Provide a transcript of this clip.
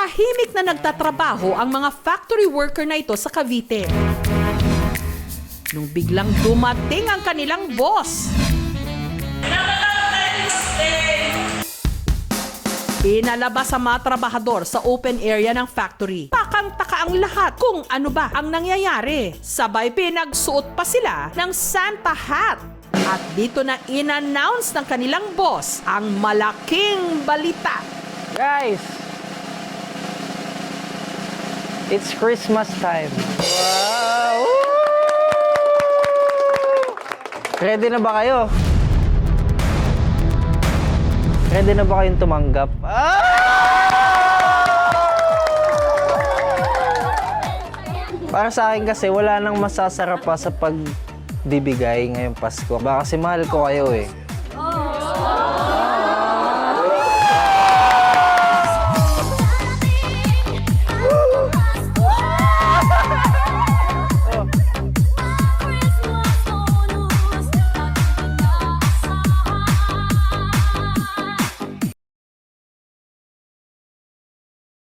Tahimik na nagtatrabaho ang mga factory worker na ito sa Cavite. Nung biglang dumating ang kanilang boss. Inalabas sa mga trabahador sa open area ng factory. Takang-taka ang lahat kung ano ba ang nangyayari. Sabay pinagsuot pa sila ng Santa hat. At dito na in-announce ng kanilang boss ang malaking balita. Guys, it's Christmas time. Wow! Ready na ba kayo? Ready na ba kayong tumanggap? Para sa akin kasi wala nang masasarap pa sa pagbibigay ngayong Pasko. Baka kasi mahal ko kayo eh.